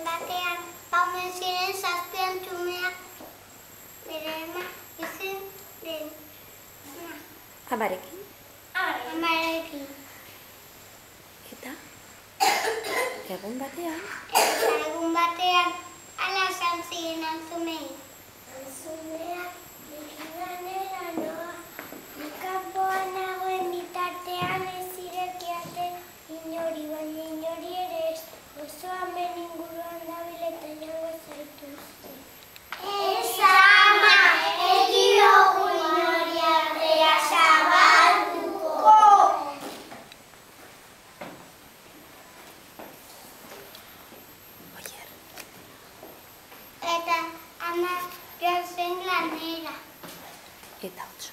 batean, paumen ziren zazpian txumeak, bere ema izin den. Amarekin? Amarekin. Eta? Egun batean? Eta egun batean, ala zan ziren antzumei. Antzumeak bikiganera noa, bikanpoan nagoen bitartean ez irekiate inori, baina inori ere ez, oso hemen inguruan dabil eta jango zaituzte. Ez ama, egiogu inori artea zabalduko! Oier. Eta ama joan zen lanera. Eta otso.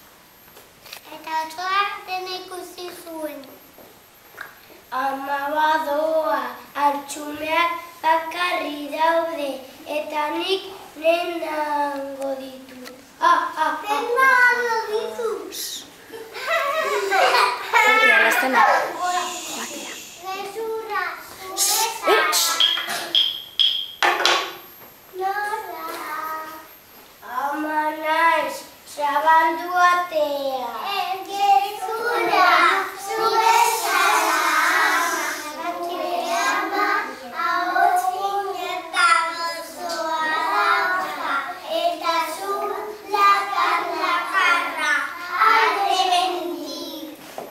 Eta otsoa dena ikusi zuen. Ama badoa, altxumeak bakarri daude, eta nik lehenango ditu. Lehenango ditu! Joatea, lastena. Joatea. Gezurra, zureza. Nora. Ama naiz, zabaldu atea. Gezurra, zureza. Nire ama, ahotsin eta gozoa dauka. Eta zur lakarra, alde mendik.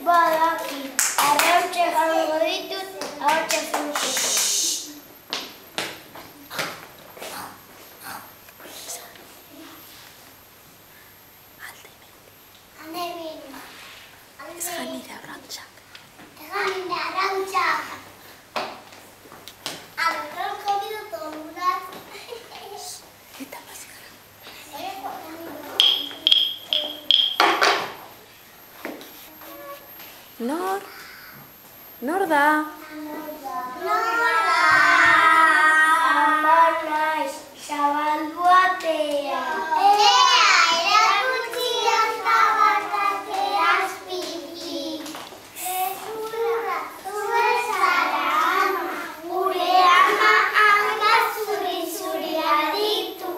Badakit, arrautxe jango ditut, ahotxe funke. Alde mendik. Ez janira arrautzak. Egan nire arrautzak. Arrautzak dut ondurak. Eta bazkara. Nor da? Nora! Ama naiz, zabaldu atea. Erakutsi azabatate azpitik. Gezurra, zurezara ama. Gure ama hanka zuri-zuria ditu.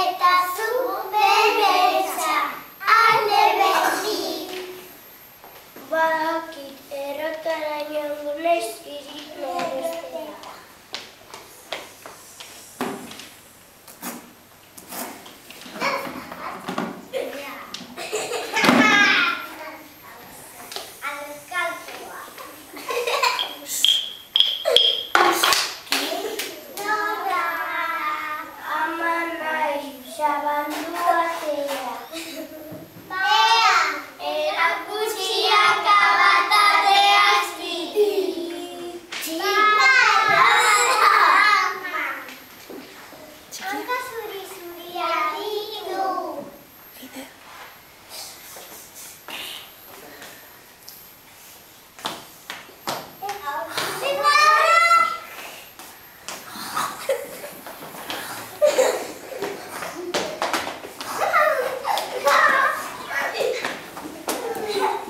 Eta zu bebeza, alde bendik. Badakit, errotara joango naiz irik mereztea. Alkaltua. Ama naiz, zabaldu atea. Bea, erakutsi akabatate azpitik. Hanka zuri-zuria ditu. Eider.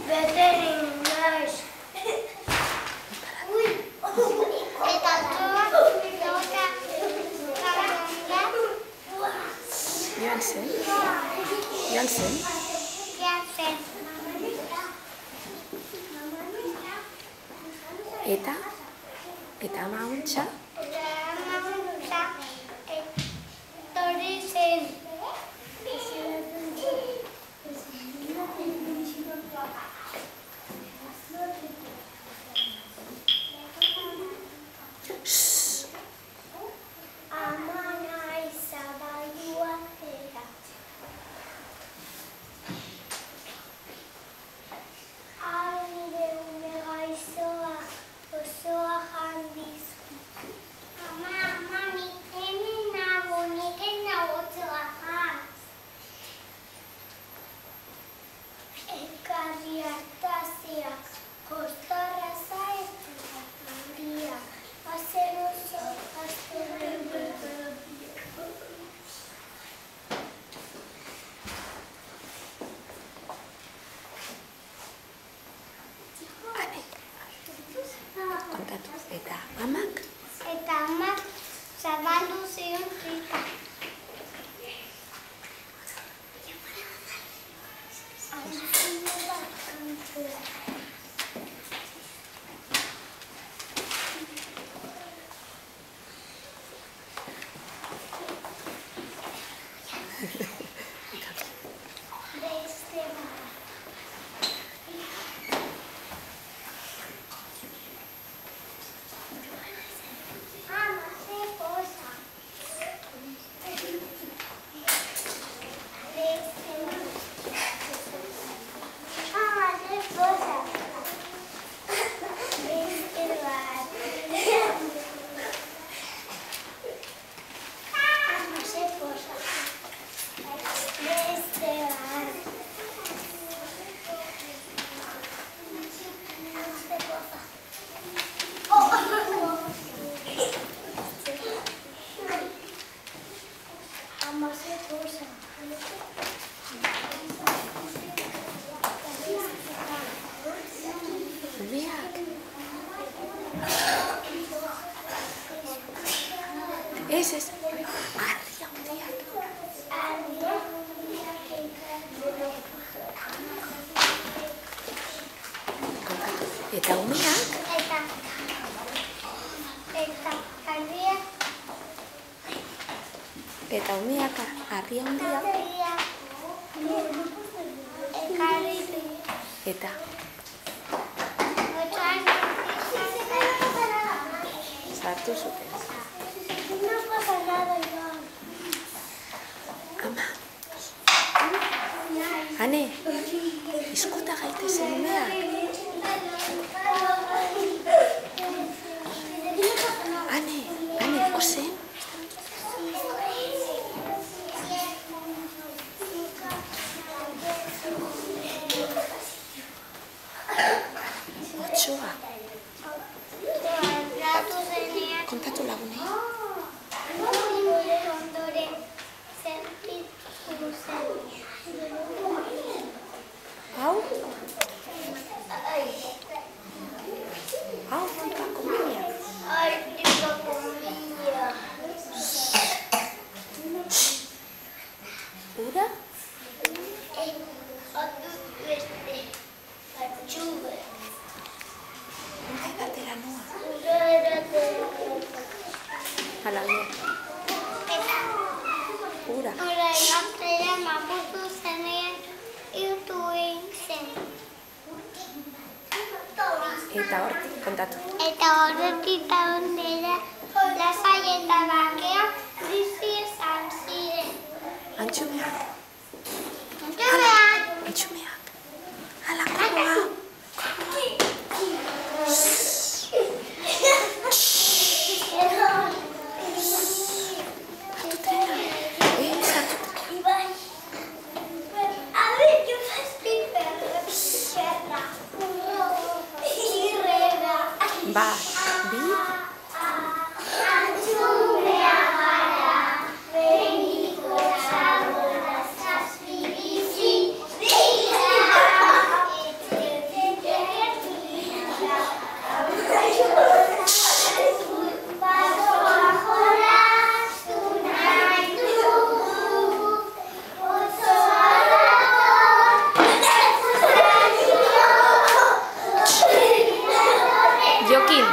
Beterin naiz. Eta Joan zen? Joan zen? Eta? Eta ama ontsa? Torri zen. Ama naiz zabaldu atea. Nire ume gaizoa, osoa jandizu. candu zion Rita. Umeak. Ez. Arria handiak. Eta umeak? Eta umeak arria handia. Eta sartu zuten. Ama. Ane, izkuta gaitezen umeak. Ane, ozen? Otsoa. Kontatu lagunei. Hau? Hau, tipako mina. Ura? Ura edatera noa. Hala, bien. Ura. Ura edatera maputu zenean iutuin zen. Eta hortik, kontatu. Eta horretik ondera lasai eta bakea bizi izan ziren. Antxumeak. Antxumeak. Antxumeak. Hala, koroa. Hartu trena. Hartu trena. Bat, bi. Jokin.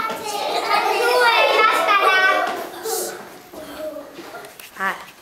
Hala.